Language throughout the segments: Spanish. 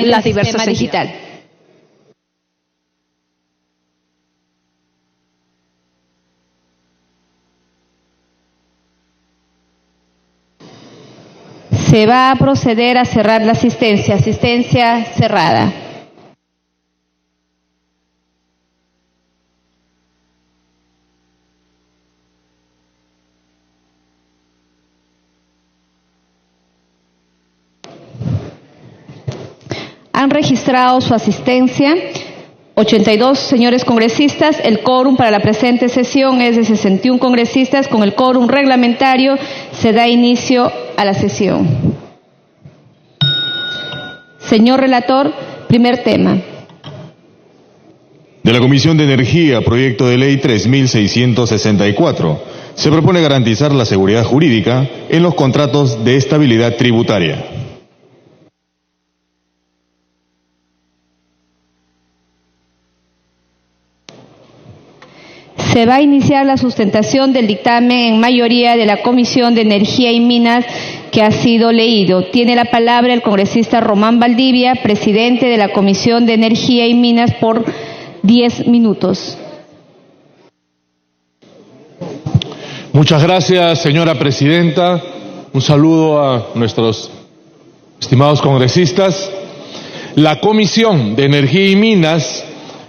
las diversas digital. Se va a proceder a cerrar la asistencia. Asistencia cerrada. Han registrado su asistencia 82 señores congresistas. El quórum para la presente sesión es de 61 congresistas. Con el quórum reglamentario se da inicio a la sesión. Señor relator, primer tema. De la Comisión de Energía, proyecto de ley 3664. Se propone garantizar la seguridad jurídica en los contratos de estabilidad tributaria. Se va a iniciar la sustentación del dictamen en mayoría de la Comisión de Energía y Minas que ha sido leído. Tiene la palabra el congresista Román Valdivia, presidente de la Comisión de Energía y Minas, por 10 minutos. Muchas gracias, señora presidenta. Un saludo a nuestros estimados congresistas. La Comisión de Energía y Minas,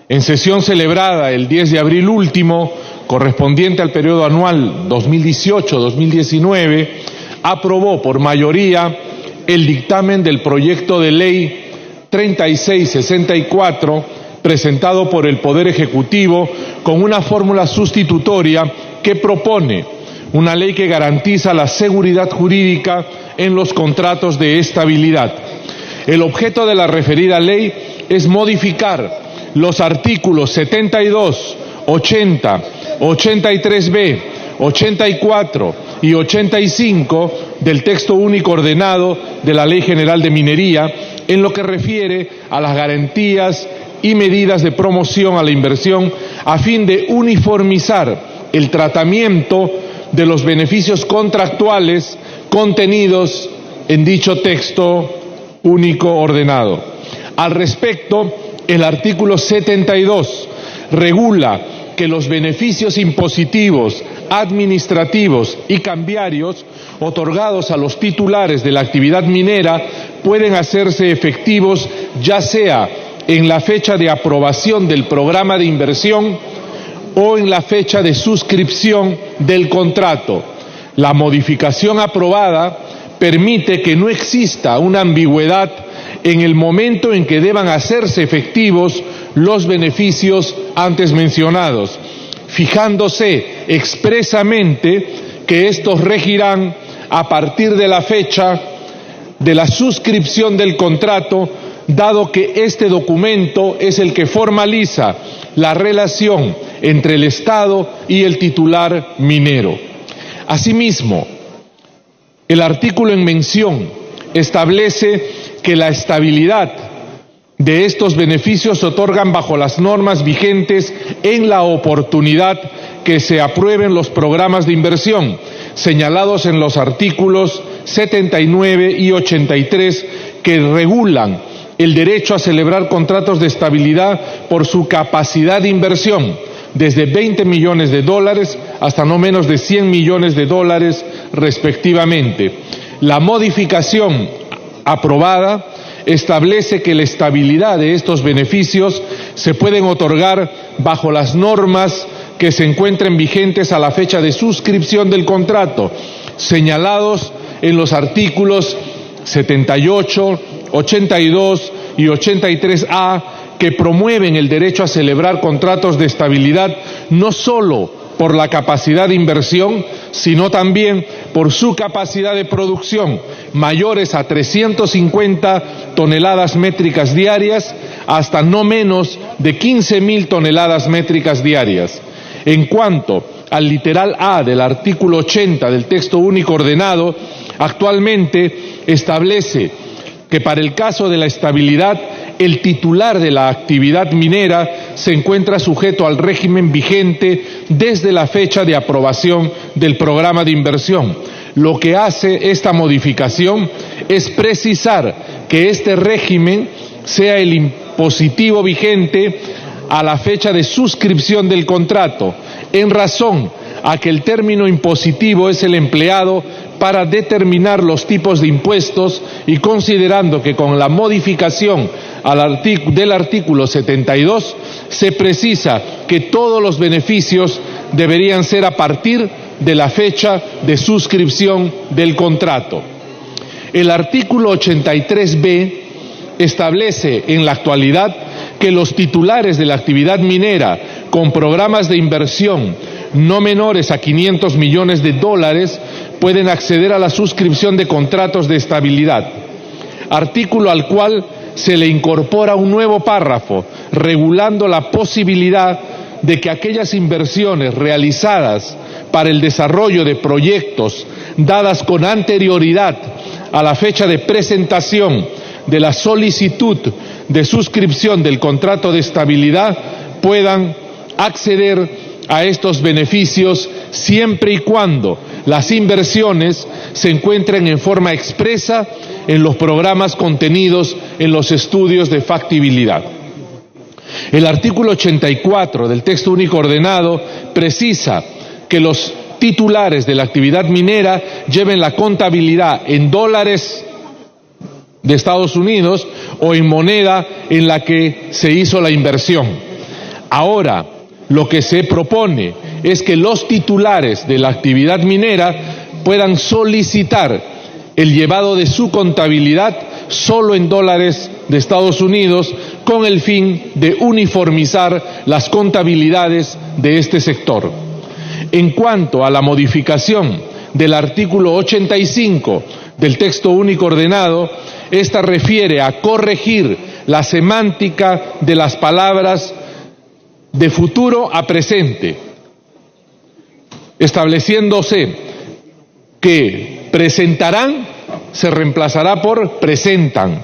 en sesión celebrada el 10 de abril último, correspondiente al periodo anual 2018-2019, aprobó por mayoría el dictamen del proyecto de ley 3664, presentado por el Poder Ejecutivo con una fórmula sustitutoria que propone una ley que garantiza la seguridad jurídica en los contratos de estabilidad. El objeto de la referida ley es modificar los artículos 72, 80, 83b, 84 y 85 del texto único ordenado de la Ley General de Minería en lo que refiere a las garantías y medidas de promoción a la inversión a fin de uniformizar el tratamiento de los beneficios contractuales contenidos en dicho texto único ordenado. Al respecto, el artículo 72 regula que los beneficios impositivos, administrativos y cambiarios otorgados a los titulares de la actividad minera pueden hacerse efectivos ya sea en la fecha de aprobación del programa de inversión o en la fecha de suscripción del contrato. La modificación aprobada permite que no exista una ambigüedad en el momento en que deban hacerse efectivos los beneficios antes mencionados, fijándose expresamente que estos regirán a partir de la fecha de la suscripción del contrato, dado que este documento es el que formaliza la relación entre el Estado y el titular minero. Asimismo, el artículo en mención establece que la estabilidad de estos beneficios se otorgan bajo las normas vigentes en la oportunidad que se aprueben los programas de inversión, señalados en los artículos 79 y 83 que regulan el derecho a celebrar contratos de estabilidad por su capacidad de inversión, desde 20 millones de dólares hasta no menos de 100 millones de dólares respectivamente. La modificación aprobada establece que la estabilidad de estos beneficios se pueden otorgar bajo las normas que se encuentren vigentes a la fecha de suscripción del contrato, señalados en los artículos 78, 82 y 83A, que promueven el derecho a celebrar contratos de estabilidad no solo por la capacidad de inversión, sino también por su capacidad de producción, mayores a 350 toneladas métricas diarias hasta no menos de 15.000 toneladas métricas diarias. En cuanto al literal A del artículo 80 del texto único ordenado, actualmente establece que para el caso de la estabilidad, el titular de la actividad minera se encuentra sujeto al régimen vigente desde la fecha de aprobación del programa de inversión. Lo que hace esta modificación es precisar que este régimen sea el impositivo vigente a la fecha de suscripción del contrato, en razón a que el término impositivo es el empleado para determinar los tipos de impuestos y considerando que con la modificación del artículo 72 se precisa que todos los beneficios deberían ser a partir de la fecha de suscripción del contrato. El artículo 83b establece en la actualidad que los titulares de la actividad minera con programas de inversión no menores a $500 millones pueden acceder a la suscripción de contratos de estabilidad, artículo al cual se le incorpora un nuevo párrafo regulando la posibilidad de que aquellas inversiones realizadas para el desarrollo de proyectos dadas con anterioridad a la fecha de presentación de la solicitud de suscripción del contrato de estabilidad puedan acceder a estos beneficios siempre y cuando las inversiones se encuentren en forma expresa en los programas contenidos en los estudios de factibilidad. El artículo 84 del texto único ordenado precisa que los titulares de la actividad minera lleven la contabilidad en dólares de Estados Unidos o en moneda en la que se hizo la inversión. Ahora, lo que se propone es que los titulares de la actividad minera puedan solicitar el llevado de su contabilidad solo en dólares de Estados Unidos con el fin de uniformizar las contabilidades de este sector. En cuanto a la modificación del artículo 85 del texto único ordenado, esta refiere a corregir la semántica de las palabras de futuro a presente, estableciéndose que presentarán se reemplazará por presentan,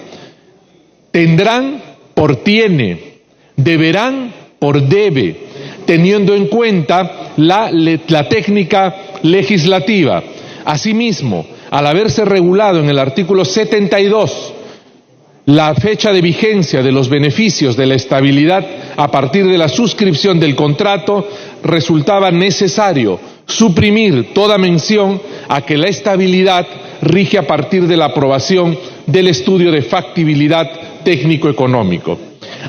tendrán por tiene, deberán por debe, teniendo en cuenta la técnica legislativa. Asimismo, al haberse regulado en el artículo 72 la fecha de vigencia de los beneficios de la estabilidad a partir de la suscripción del contrato, resultaba necesario suprimir toda mención a que la estabilidad rige a partir de la aprobación del estudio de factibilidad técnico-económico.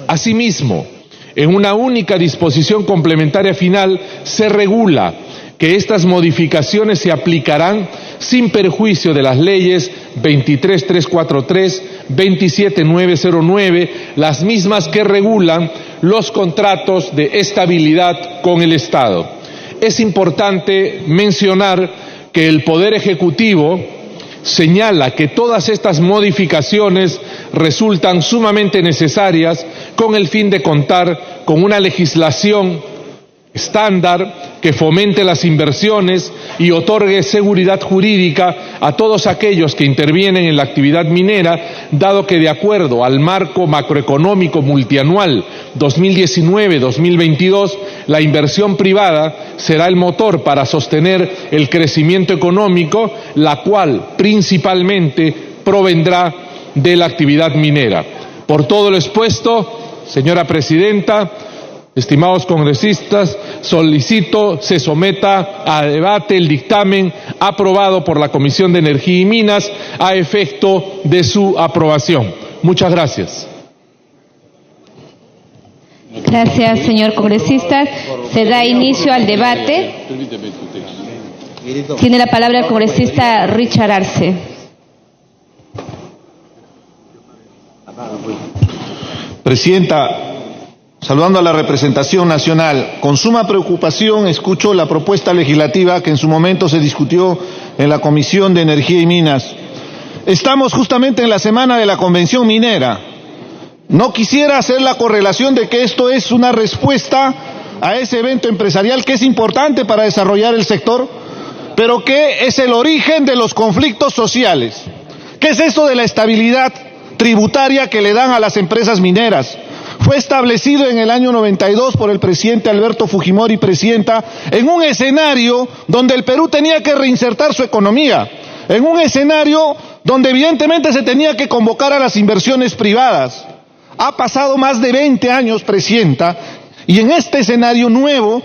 Asimismo, en una única disposición complementaria final se regula que estas modificaciones se aplicarán sin perjuicio de las leyes 23343, 27909, las mismas que regulan los contratos de estabilidad con el Estado. Es importante mencionar que el Poder Ejecutivo señala que todas estas modificaciones resultan sumamente necesarias con el fin de contar con una legislación estándar que fomente las inversiones y otorgue seguridad jurídica a todos aquellos que intervienen en la actividad minera, dado que de acuerdo al marco macroeconómico multianual 2019-2022, la inversión privada será el motor para sostener el crecimiento económico, la cual principalmente provendrá de la actividad minera. Por todo lo expuesto, señora Presidenta, estimados congresistas, solicito se someta a debate el dictamen aprobado por la Comisión de Energía y Minas a efecto de su aprobación. Muchas gracias. Gracias, señor congresista. Se da inicio al debate. Tiene la palabra el congresista Richard Arce. Presidenta, saludando a la representación nacional, con suma preocupación escucho la propuesta legislativa que en su momento se discutió en la Comisión de Energía y Minas. Estamos justamente en la semana de la Convención Minera. No quisiera hacer la correlación de que esto es una respuesta a ese evento empresarial que es importante para desarrollar el sector, pero que es el origen de los conflictos sociales. ¿Qué es esto de la estabilidad tributaria que le dan a las empresas mineras? Fue establecido en el año 92 por el presidente Alberto Fujimori, presidenta, en un escenario donde el Perú tenía que reinsertar su economía, en un escenario donde evidentemente se tenía que convocar a las inversiones privadas. Ha pasado más de 20 años, Presidenta, y en este escenario nuevo,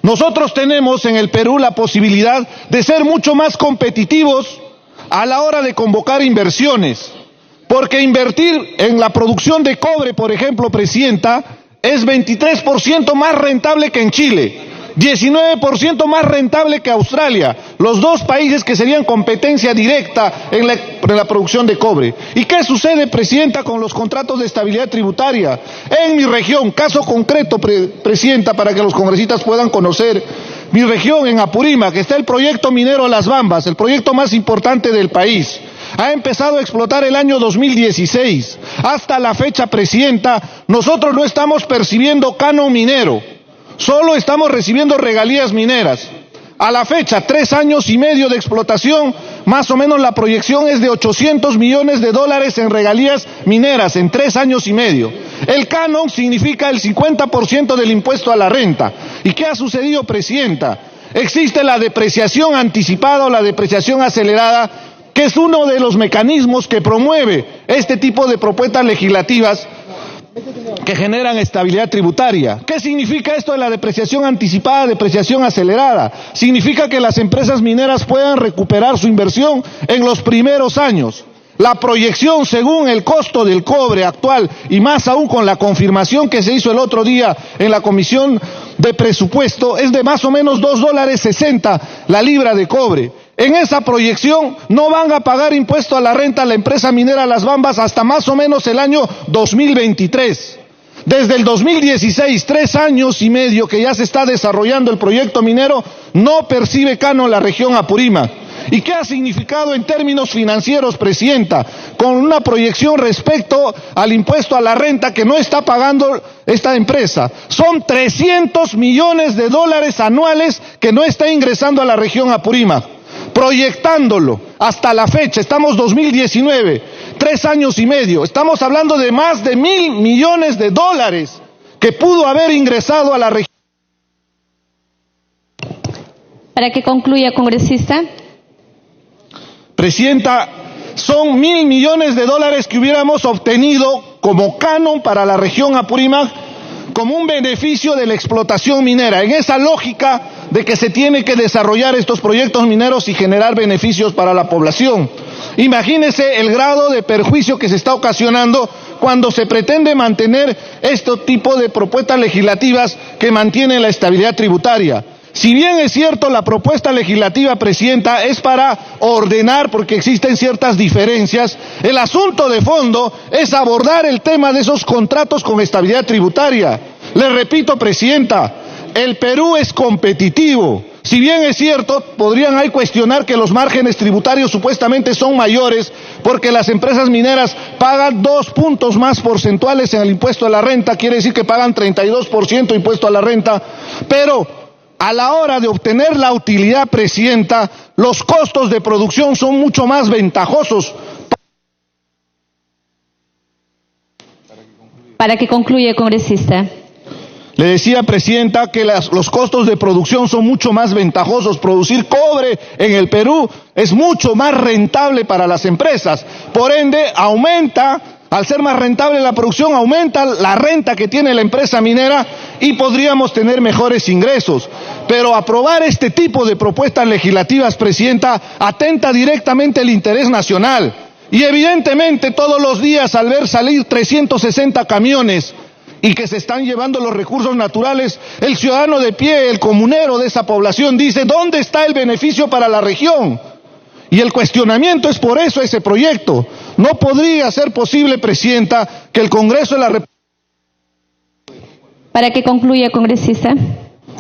nosotros tenemos en el Perú la posibilidad de ser mucho más competitivos a la hora de convocar inversiones, porque invertir en la producción de cobre, por ejemplo, Presidenta, es 23% más rentable que en Chile, 19% más rentable que Australia, los dos países que serían competencia directa en la producción de cobre. ¿Y qué sucede, Presidenta, con los contratos de estabilidad tributaria? En mi región, caso concreto, Presidenta, para que los congresistas puedan conocer, mi región, en Apurímac, está el proyecto minero Las Bambas, el proyecto más importante del país. Ha empezado a explotar el año 2016. Hasta la fecha, Presidenta, nosotros no estamos percibiendo canon minero, solo estamos recibiendo regalías mineras. A la fecha, 3 años y medio de explotación, más o menos la proyección es de $800 millones en regalías mineras en 3 años y medio. El canon significa el 50% del impuesto a la renta. ¿Y qué ha sucedido, Presidenta? Existe la depreciación anticipada o la depreciación acelerada, que es uno de los mecanismos que promueve este tipo de propuestas legislativas que generan estabilidad tributaria. ¿Qué significa esto de la depreciación anticipada, depreciación acelerada? Significa que las empresas mineras puedan recuperar su inversión en los primeros años. La proyección según el costo del cobre actual, y más aún con la confirmación que se hizo el otro día en la Comisión de Presupuesto, es de más o menos $2.60 la libra de cobre. En esa proyección no van a pagar impuesto a la renta a la empresa minera Las Bambas hasta más o menos el año 2023. Desde el 2016, 3 años y medio que ya se está desarrollando el proyecto minero, no percibe canon la región Apurímac. ¿Y qué ha significado en términos financieros, Presidenta? Con una proyección respecto al impuesto a la renta que no está pagando esta empresa. Son $300 millones anuales que no está ingresando a la región Apurímac. Proyectándolo hasta la fecha, estamos 2019, 3 años y medio, estamos hablando de más de $1.000 millones que pudo haber ingresado a la región. Para que concluya, congresista. Presidenta, son $1.000 millones que hubiéramos obtenido como canon para la región Apurímac como un beneficio de la explotación minera, en esa lógica de que se tiene que desarrollar estos proyectos mineros y generar beneficios para la población. Imagínese el grado de perjuicio que se está ocasionando cuando se pretende mantener este tipo de propuestas legislativas que mantienen la estabilidad tributaria. Si bien es cierto, la propuesta legislativa, Presidenta, es para ordenar porque existen ciertas diferencias, el asunto de fondo es abordar el tema de esos contratos con estabilidad tributaria. Le repito, Presidenta, el Perú es competitivo. Si bien es cierto, podrían ahí cuestionar que los márgenes tributarios supuestamente son mayores porque las empresas mineras pagan 2 puntos más porcentuales en el impuesto a la renta, quiere decir que pagan 32% impuesto a la renta, pero a la hora de obtener la utilidad, Presidenta, los costos de producción son mucho más ventajosos. Para que concluya, congresista. Le decía, Presidenta, que los costos de producción son mucho más ventajosos. Producir cobre en el Perú es mucho más rentable para las empresas. Por ende, al ser más rentable la producción, aumenta la renta que tiene la empresa minera y podríamos tener mejores ingresos. Pero aprobar este tipo de propuestas legislativas, Presidenta, atenta directamente el interés nacional. Y evidentemente todos los días al ver salir 360 camiones y que se están llevando los recursos naturales, el ciudadano de pie, el comunero de esa población dice, ¿dónde está el beneficio para la región? Y el cuestionamiento es por eso ese proyecto. No podría ser posible, Presidenta, que el Congreso de la República... Para que concluya, congresista.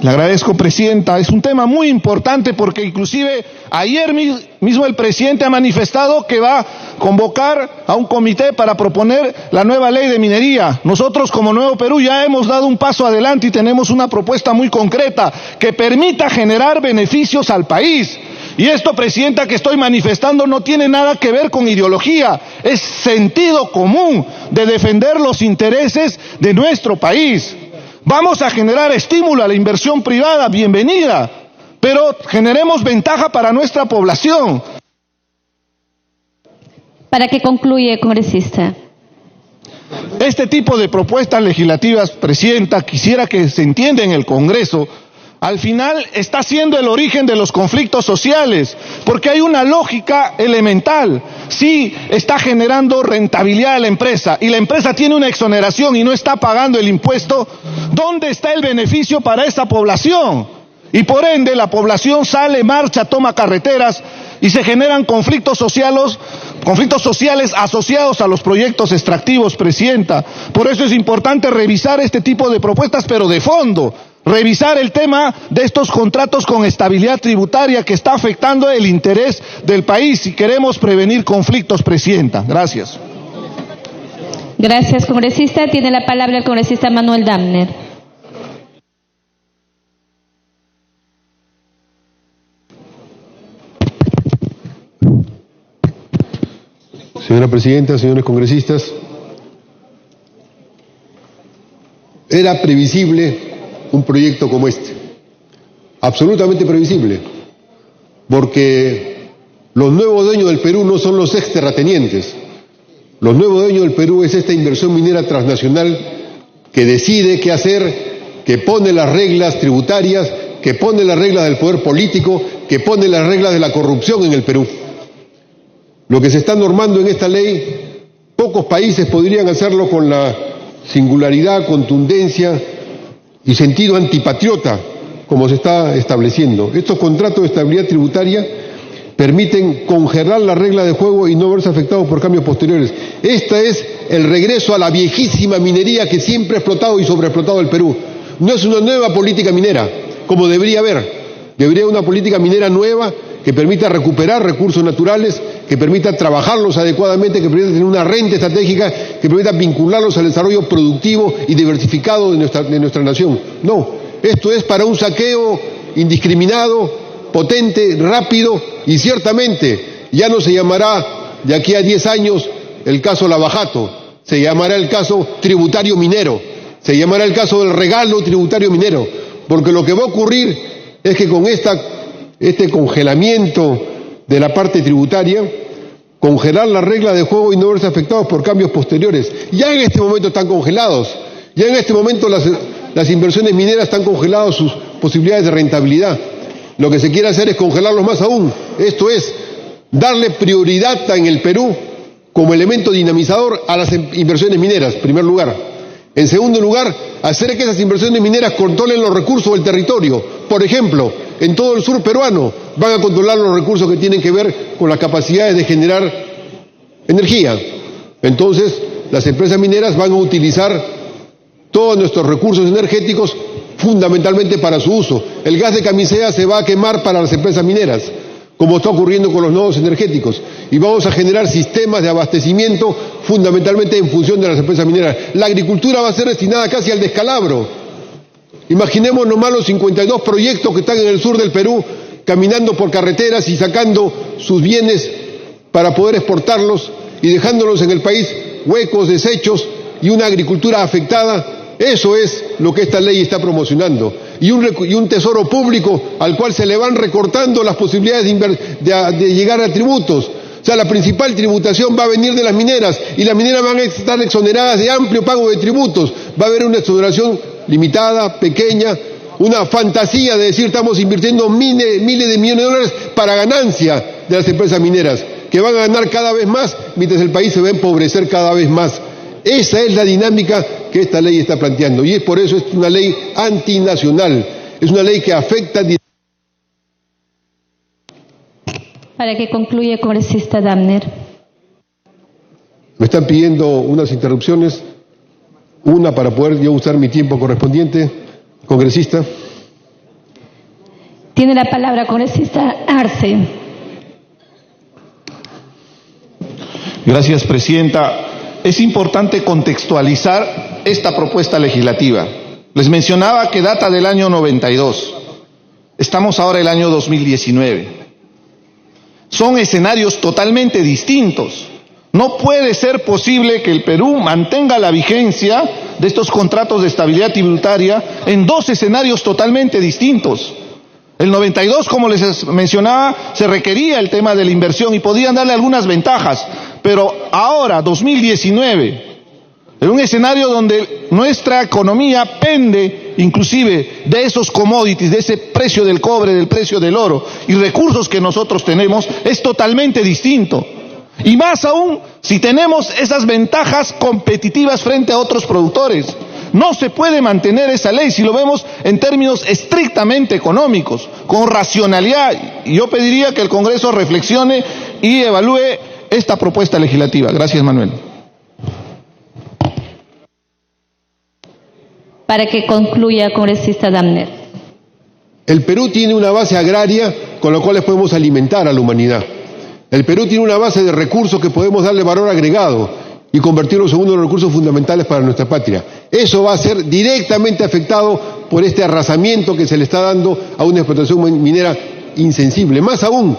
Le agradezco, Presidenta. Es un tema muy importante porque inclusive ayer mismo el presidente ha manifestado que va a convocar a un comité para proponer la nueva ley de minería. Nosotros como Nuevo Perú ya hemos dado un paso adelante y tenemos una propuesta muy concreta que permita generar beneficios al país. Y esto, Presidenta, que estoy manifestando no tiene nada que ver con ideología, es sentido común de defender los intereses de nuestro país. Vamos a generar estímulo a la inversión privada, bienvenida, pero generemos ventaja para nuestra población. Para que concluya, congresista. Este tipo de propuestas legislativas, Presidenta, quisiera que se entienda en el Congreso, al final está siendo el origen de los conflictos sociales, porque hay una lógica elemental. Si está generando rentabilidad a la empresa y la empresa tiene una exoneración y no está pagando el impuesto, ¿dónde está el beneficio para esa población? Y por ende la población sale, marcha, toma carreteras y se generan conflictos sociales asociados a los proyectos extractivos, Presidenta. Por eso es importante revisar este tipo de propuestas, pero de fondo. Revisar el tema de estos contratos con estabilidad tributaria que está afectando el interés del país si queremos prevenir conflictos, Presidenta. Gracias. Gracias, congresista. Tiene la palabra el congresista Manuel Damner. Señora Presidenta, señores congresistas, era previsible un proyecto como este, absolutamente previsible, porque los nuevos dueños del Perú no son los ex terratenientes. Los nuevos dueños del Perú es esta inversión minera transnacional que decide qué hacer, que pone las reglas tributarias, que pone las reglas del poder político, que pone las reglas de la corrupción en el Perú. Lo que se está normando en esta ley, pocos países podrían hacerlo con la singularidad, contundencia y sentido antipatriota como se está estableciendo. Estos contratos de estabilidad tributaria permiten congelar la regla de juego y no verse afectados por cambios posteriores. Este es el regreso a la viejísima minería que siempre ha explotado y sobreexplotado el Perú. No es una nueva política minera, como debería haber. Debería haber una política minera nueva que permita recuperar recursos naturales, que permita trabajarlos adecuadamente, que permita tener una renta estratégica, que permita vincularlos al desarrollo productivo y diversificado de nuestra nación. No, esto es para un saqueo indiscriminado, potente, rápido, y ciertamente ya no se llamará de aquí a 10 años el caso Lavajato, se llamará el caso tributario minero, se llamará el caso del regalo tributario minero, porque lo que va a ocurrir es que con este congelamiento de la parte tributaria, congelar la regla de juego y no verse afectados por cambios posteriores. Ya en este momento están congelados, ya en este momento las inversiones mineras están congeladas sus posibilidades de rentabilidad. Lo que se quiere hacer es congelarlos más aún. Esto es, darle prioridad en el Perú como elemento dinamizador a las inversiones mineras, en primer lugar. En segundo lugar, hacer que esas inversiones mineras controlen los recursos del territorio. Por ejemplo, en todo el sur peruano van a controlar los recursos que tienen que ver con las capacidades de generar energía. Entonces, las empresas mineras van a utilizar todos nuestros recursos energéticos fundamentalmente para su uso. El gas de camisea se va a quemar para las empresas mineras, como está ocurriendo con los nodos energéticos, y vamos a generar sistemas de abastecimiento fundamentalmente en función de las empresas mineras. La agricultura va a ser destinada casi al descalabro. Imaginemos nomás los 52 proyectos que están en el sur del Perú, caminando por carreteras y sacando sus bienes para poder exportarlos y dejándolos en el país huecos, desechos y una agricultura afectada. Eso es lo que esta ley está promocionando. Y un tesoro público al cual se le van recortando las posibilidades de llegar a tributos. O sea, la principal tributación va a venir de las mineras y las mineras van a estar exoneradas de amplio pago de tributos. Va a haber una exoneración limitada, pequeña, una fantasía de decir estamos invirtiendo miles de millones de dólares para ganancia de las empresas mineras, que van a ganar cada vez más mientras el país se va a empobrecer cada vez más. Esa es la dinámica que esta ley está planteando y es por eso es una ley antinacional, es una ley que afecta. Para que concluya el congresista Damner. Me están pidiendo unas interrupciones, una para poder yo usar mi tiempo correspondiente. Congresista. Tiene la palabra congresista Arce. Gracias, Presidenta. Es importante contextualizar esta propuesta legislativa. Les mencionaba que data del año 92. Estamos ahora en el año 2019. Son escenarios totalmente distintos. No puede ser posible que el Perú mantenga la vigencia de estos contratos de estabilidad tributaria en dos escenarios totalmente distintos. El 92, como les mencionaba, se requería el tema de la inversión y podían darle algunas ventajas, pero ahora, 2019, en un escenario donde nuestra economía pende inclusive de esos commodities, de ese precio del cobre, del precio del oro y recursos que nosotros tenemos, es totalmente distinto. Y más aún si tenemos esas ventajas competitivas frente a otros productores. No se puede mantener esa ley si lo vemos en términos estrictamente económicos, con racionalidad. Y yo pediría que el Congreso reflexione y evalúe esta propuesta legislativa. Gracias, Manuel. Para que concluya, congresista Damner. El Perú tiene una base agraria con la cual podemos alimentar a la humanidad. El Perú tiene una base de recursos que podemos darle valor agregado y convertirlos en uno de los recursos fundamentales para nuestra patria. Eso va a ser directamente afectado por este arrasamiento que se le está dando a una explotación minera insensible. Más aún,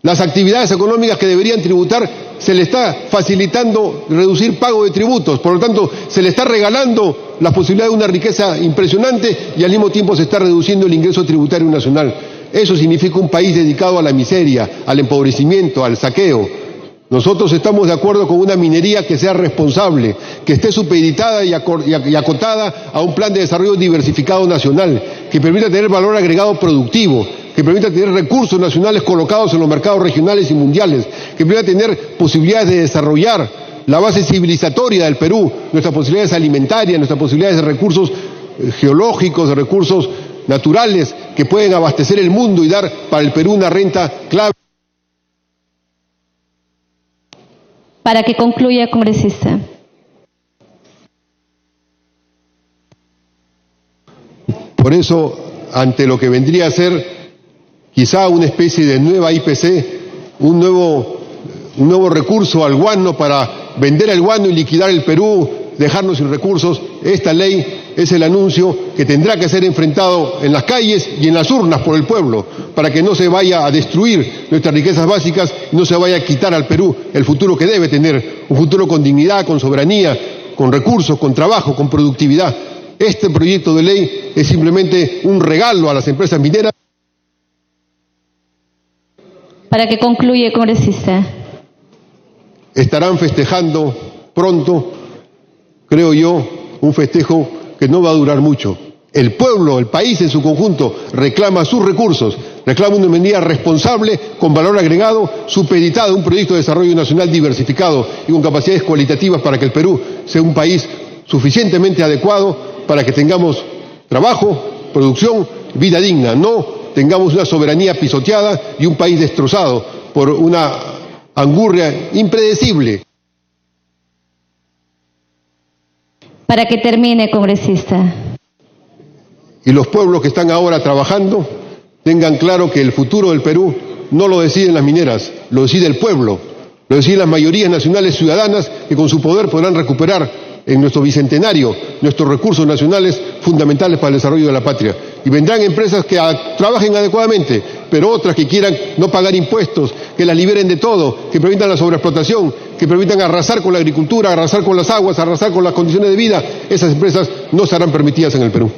las actividades económicas que deberían tributar se le está facilitando reducir pago de tributos, por lo tanto se le está regalando la posibilidad de una riqueza impresionante y al mismo tiempo se está reduciendo el ingreso tributario nacional. Eso significa un país dedicado a la miseria, al empobrecimiento, al saqueo. Nosotros estamos de acuerdo con una minería que sea responsable, que esté supeditada y acotada a un plan de desarrollo diversificado nacional, que permita tener valor agregado productivo, que permita tener recursos nacionales colocados en los mercados regionales y mundiales, que permita tener posibilidades de desarrollar la base civilizatoria del Perú, nuestras posibilidades alimentarias, nuestras posibilidades de recursos geológicos, de recursos naturales que pueden abastecer el mundo y dar para el Perú una renta clave. Para que concluya, congresista. Por eso, ante lo que vendría a ser quizá una especie de nueva IPC, un nuevo recurso al guano para vender el guano y liquidar el Perú, dejarnos sin recursos, esta ley es el anuncio que tendrá que ser enfrentado en las calles y en las urnas por el pueblo, para que no se vaya a destruir nuestras riquezas básicas, no se vaya a quitar al Perú el futuro que debe tener, un futuro con dignidad, con soberanía, con recursos, con trabajo, con productividad. Este proyecto de ley es simplemente un regalo a las empresas mineras. Para que concluya, congresista. Estarán festejando pronto, creo yo, un festejo que no va a durar mucho. El pueblo, el país en su conjunto, reclama sus recursos, reclama una medida responsable, con valor agregado, supeditada a un proyecto de desarrollo nacional diversificado y con capacidades cualitativas para que el Perú sea un país suficientemente adecuado para que tengamos trabajo, producción, vida digna, no tengamos una soberanía pisoteada y un país destrozado por una angurria impredecible. Para que termine, congresista. Y los pueblos que están ahora trabajando tengan claro que el futuro del Perú no lo deciden las mineras, lo decide el pueblo, lo deciden las mayorías nacionales ciudadanas que con su poder podrán recuperar en nuestro bicentenario nuestros recursos nacionales fundamentales para el desarrollo de la patria. Y vendrán empresas que trabajen adecuadamente, pero otras que quieran no pagar impuestos, que las liberen de todo, que permitan la sobreexplotación, que permitan arrasar con la agricultura, arrasar con las aguas, arrasar con las condiciones de vida. Esas empresas no serán permitidas en el Perú.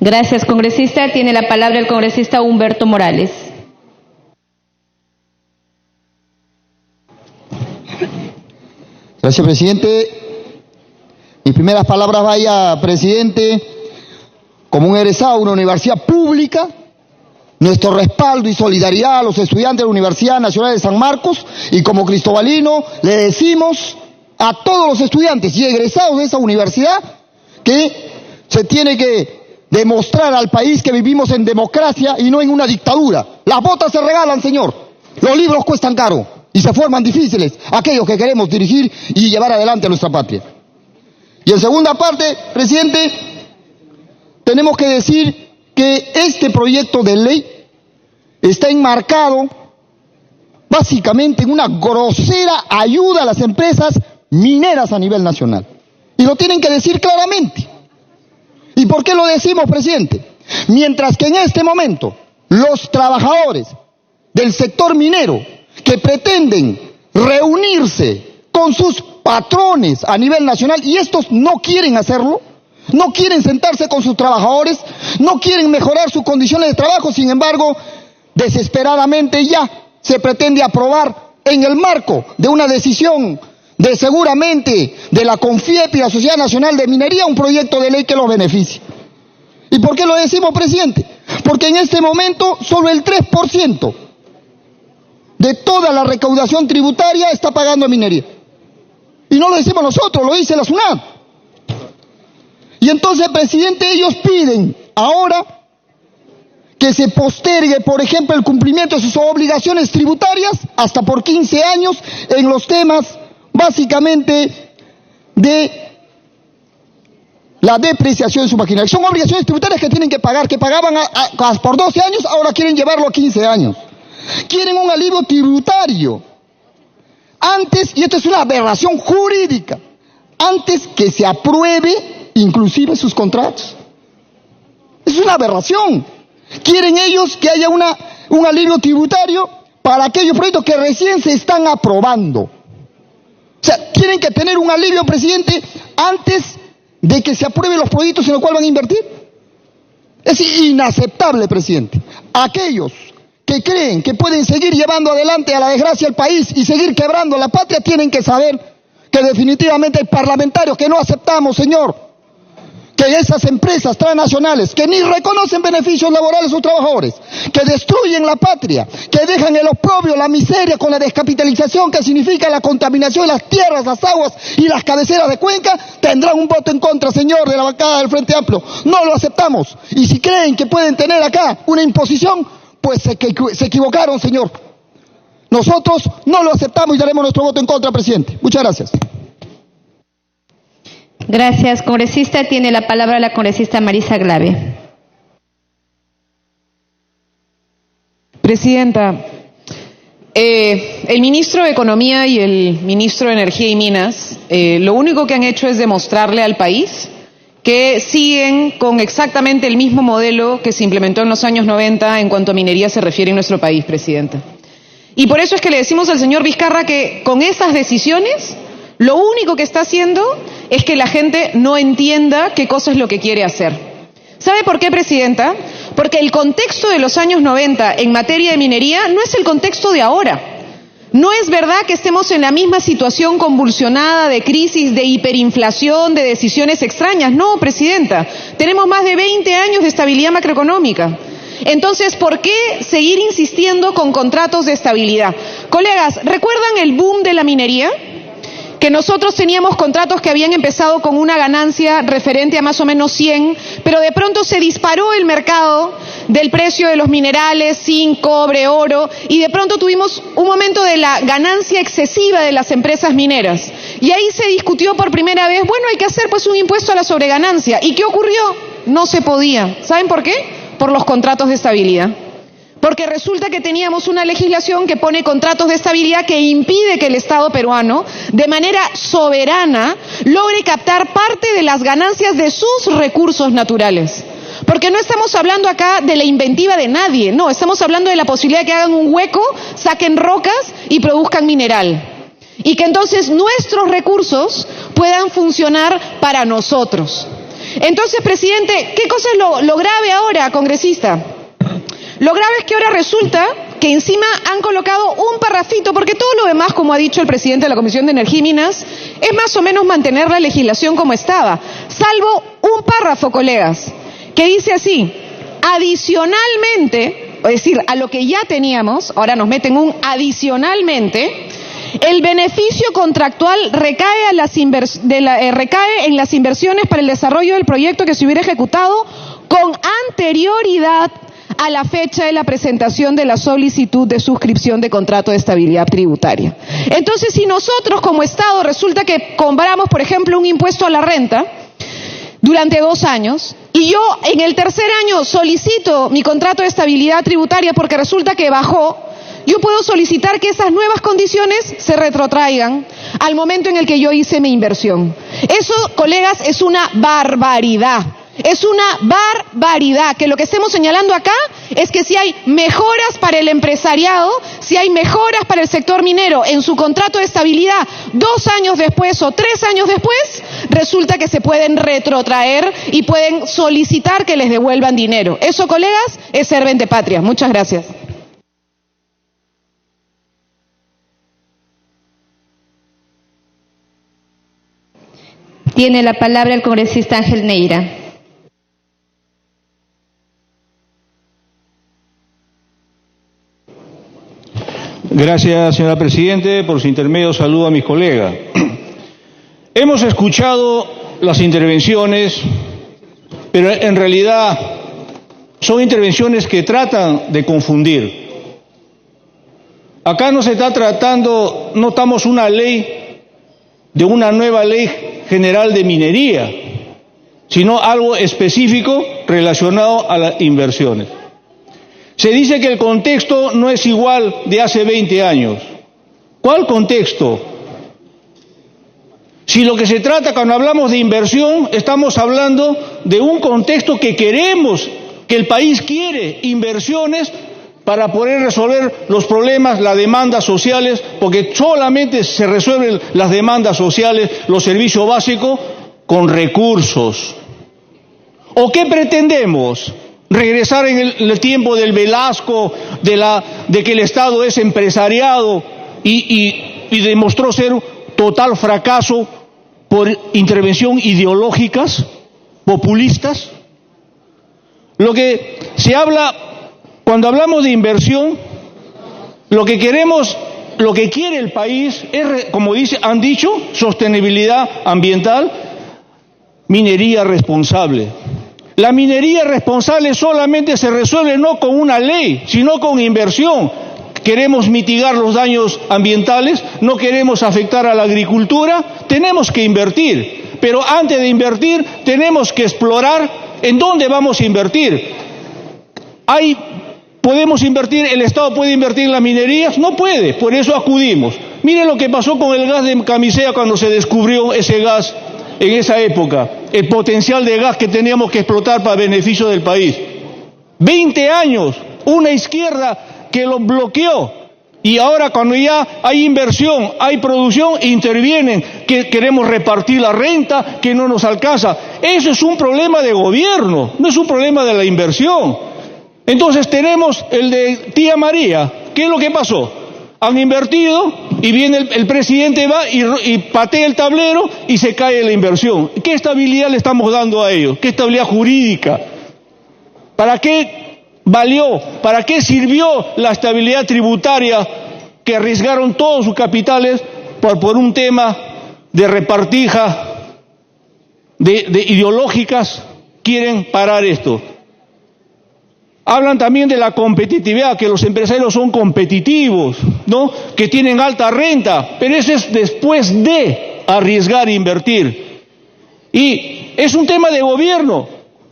Gracias, congresista. Tiene la palabra el congresista Humberto Morales. Gracias, presidente. Mis primeras palabras vaya, presidente, como un egresado de una universidad pública, nuestro respaldo y solidaridad a los estudiantes de la Universidad Nacional de San Marcos, y como cristobalino le decimos a todos los estudiantes y egresados de esa universidad que se tiene que demostrar al país que vivimos en democracia y no en una dictadura. Las botas se regalan, señor. Los libros cuestan caro y se forman difíciles aquellos que queremos dirigir y llevar adelante a nuestra patria. Y en segunda parte, presidente, tenemos que decir que este proyecto de ley está enmarcado básicamente en una grosera ayuda a las empresas mineras a nivel nacional. Y lo tienen que decir claramente. ¿Y por qué lo decimos, presidente? Mientras que en este momento los trabajadores del sector minero que pretenden reunirse con sus patrones a nivel nacional, y estos no quieren hacerlo, no quieren sentarse con sus trabajadores, no quieren mejorar sus condiciones de trabajo, sin embargo, desesperadamente ya se pretende aprobar en el marco de una decisión de seguramente de la CONFIEP y la Sociedad Nacional de Minería un proyecto de ley que los beneficie. ¿Y por qué lo decimos, presidente? Porque en este momento solo el 3% de toda la recaudación tributaria está pagando a minería. Y no lo decimos nosotros, lo dice la SUNAT. Y entonces, presidente, ellos piden ahora que se postergue, por ejemplo, el cumplimiento de sus obligaciones tributarias hasta por 15 años en los temas, básicamente, de la depreciación de su maquinaria. Son obligaciones tributarias que tienen que pagar, que pagaban por 12 años, ahora quieren llevarlo a 15 años. Quieren un alivio tributario. Antes, y esto es una aberración jurídica, antes que se apruebe inclusive sus contratos. Es una aberración. Quieren ellos que haya un alivio tributario para aquellos proyectos que recién se están aprobando. O sea, quieren que tener un alivio, presidente, antes de que se aprueben los proyectos en los cuales van a invertir. Es inaceptable, presidente. Aquellos que creen que pueden seguir llevando adelante a la desgracia el país y seguir quebrando la patria, tienen que saber que definitivamente hay parlamentarios que no aceptamos, señor, que esas empresas transnacionales que ni reconocen beneficios laborales a sus trabajadores, que destruyen la patria, que dejan el oprobio, la miseria con la descapitalización que significa la contaminación de las tierras, las aguas y las cabeceras de cuenca, tendrán un voto en contra, señor, de la bancada del Frente Amplio. No lo aceptamos. Y si creen que pueden tener acá una imposición, pues se equivocaron, señor. Nosotros no lo aceptamos y daremos nuestro voto en contra, presidente. Muchas gracias. Gracias, congresista. Tiene la palabra la congresista Marisa Glave. Presidenta, el ministro de Economía y el ministro de Energía y Minas lo único que han hecho es demostrarle al país que siguen con exactamente el mismo modelo que se implementó en los años 90 en cuanto a minería se refiere en nuestro país, presidenta. Y por eso es que le decimos al señor Vizcarra que con esas decisiones lo único que está haciendo es que la gente no entienda qué cosa es lo que quiere hacer. ¿Sabe por qué, presidenta? Porque el contexto de los años 90 en materia de minería no es el contexto de ahora. No es verdad que estemos en la misma situación convulsionada de crisis, de hiperinflación, de decisiones extrañas. No, presidenta. Tenemos más de 20 años de estabilidad macroeconómica. Entonces, ¿por qué seguir insistiendo con contratos de estabilidad? Colegas, ¿recuerdan el boom de la minería? Que nosotros teníamos contratos que habían empezado con una ganancia referente a más o menos 100, pero de pronto se disparó el mercado del precio de los minerales, zinc, cobre, oro, y de pronto tuvimos un momento de la ganancia excesiva de las empresas mineras. Y ahí se discutió por primera vez, bueno, hay que hacer pues un impuesto a la sobreganancia. ¿Y qué ocurrió? No se podía. ¿Saben por qué? Por los contratos de estabilidad. Porque resulta que teníamos una legislación que pone contratos de estabilidad que impide que el Estado peruano, de manera soberana, logre captar parte de las ganancias de sus recursos naturales. Porque no estamos hablando acá de la inventiva de nadie, no, estamos hablando de la posibilidad de que hagan un hueco, saquen rocas y produzcan mineral. Y que entonces nuestros recursos puedan funcionar para nosotros. Entonces, presidente, ¿qué cosa es lo grave ahora, congresista? Lo grave es que ahora resulta que encima han colocado un parrafito, porque todo lo demás, como ha dicho el presidente de la Comisión de Energía y Minas, es más o menos mantener la legislación como estaba, salvo un párrafo, colegas, que dice así: adicionalmente, es decir, a lo que ya teníamos, ahora nos meten un adicionalmente, el beneficio contractual recae en las inversiones para el desarrollo del proyecto que se hubiera ejecutado con anterioridad a la fecha de la presentación de la solicitud de suscripción de contrato de estabilidad tributaria. Entonces, si nosotros como Estado resulta que cobramos, por ejemplo, un impuesto a la renta durante 2 años, y yo en el tercer año solicito mi contrato de estabilidad tributaria porque resulta que bajó, yo puedo solicitar que esas nuevas condiciones se retrotraigan al momento en el que yo hice mi inversión. Eso, colegas, es una barbaridad. Es una barbaridad que lo que estemos señalando acá es que si hay mejoras para el empresariado, si hay mejoras para el sector minero en su contrato de estabilidad 2 años después o 3 años después, resulta que se pueden retrotraer y pueden solicitar que les devuelvan dinero. Eso, colegas, es ser ventepatria. Muchas gracias. Tiene la palabra el congresista Ángel Neira. Gracias, señora Presidente. Por su intermedio saludo a mis colegas. Hemos escuchado las intervenciones, pero en realidad son intervenciones que tratan de confundir. Acá no se está tratando, no estamos una ley de una nueva ley general de minería, sino algo específico relacionado a las inversiones. Se dice que el contexto no es igual de hace 20 años. ¿Cuál contexto? Si lo que se trata cuando hablamos de inversión, estamos hablando de un contexto que queremos, que el país quiere inversiones para poder resolver los problemas, las demandas sociales, porque solamente se resuelven las demandas sociales, los servicios básicos, con recursos. ¿O qué pretendemos? ¿Regresar en el tiempo del Velasco, de que el Estado es empresariado y demostró ser total fracaso por intervención ideológicas, populistas? Lo que se habla, cuando hablamos de inversión, lo que queremos, lo que quiere el país es, como han dicho, sostenibilidad ambiental, minería responsable. La minería responsable solamente se resuelve no con una ley, sino con inversión. Queremos mitigar los daños ambientales, no queremos afectar a la agricultura, tenemos que invertir. Pero antes de invertir, tenemos que explorar en dónde vamos a invertir. ¿Podemos invertir? ¿El Estado puede invertir en las minerías? No puede, por eso acudimos. Miren lo que pasó con el gas de Camisea cuando se descubrió ese gas en esa época, el potencial de gas que teníamos que explotar para beneficio del país. 20 años, una izquierda que lo bloqueó, y ahora cuando ya hay inversión, hay producción, intervienen, que queremos repartir la renta, que no nos alcanza. Eso es un problema de gobierno, no es un problema de la inversión. Entonces tenemos el de Tía María. ¿Qué es lo que pasó? Han invertido y viene el presidente, va y patea el tablero y se cae la inversión. ¿Qué estabilidad le estamos dando a ellos? ¿Qué estabilidad jurídica? ¿Para qué valió? ¿Para qué sirvió la estabilidad tributaria que arriesgaron todos sus capitales por un tema de repartija, de ideológicas? Quieren parar esto. Hablan también de la competitividad, que los empresarios son competitivos, ¿no? Que tienen alta renta, pero eso es después de arriesgar e invertir. Y es un tema de gobierno.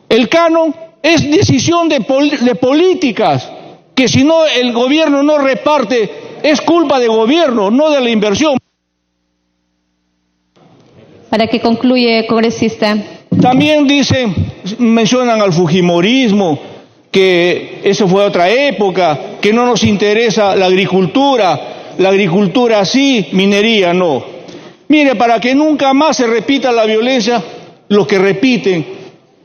El canon es decisión de políticas, que si no el gobierno no reparte, es culpa de gobierno, no de la inversión. Para que concluya, congresista. También mencionan al fujimorismo, que eso fue otra época, que no nos interesa la agricultura sí, minería no. Mire, para que nunca más se repita la violencia, los que repiten,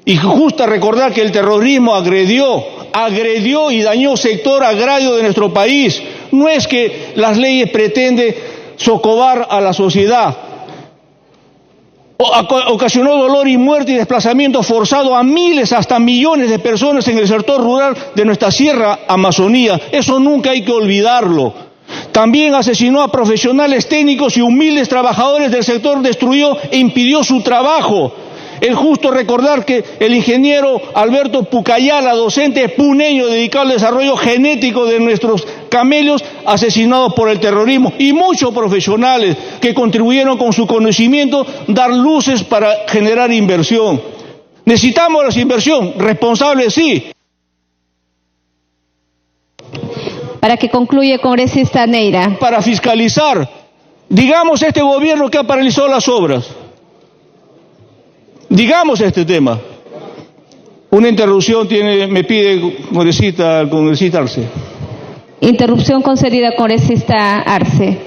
y justo recordar que el terrorismo agredió y dañó sector agrario de nuestro país. No es que las leyes pretenden socavar a la sociedad. Ocasionó dolor y muerte y desplazamiento forzado a miles, hasta millones de personas en el sector rural de nuestra Sierra Amazonía. Eso nunca hay que olvidarlo. También asesinó a profesionales técnicos y humildes trabajadores del sector, destruyó e impidió su trabajo. Es justo recordar que el ingeniero Alberto Pucayala, docente puneño dedicado al desarrollo genético de nuestros camellos, asesinado por el terrorismo, y muchos profesionales que contribuyeron con su conocimiento dar luces para generar inversión. Necesitamos la inversión, responsable sí. Para que concluya, congresista Neira. Para fiscalizar, digamos este gobierno que ha paralizado las obras. Digamos este tema. Una interrupción me pide congresista Arce. Interrupción concedida, congresista Arce.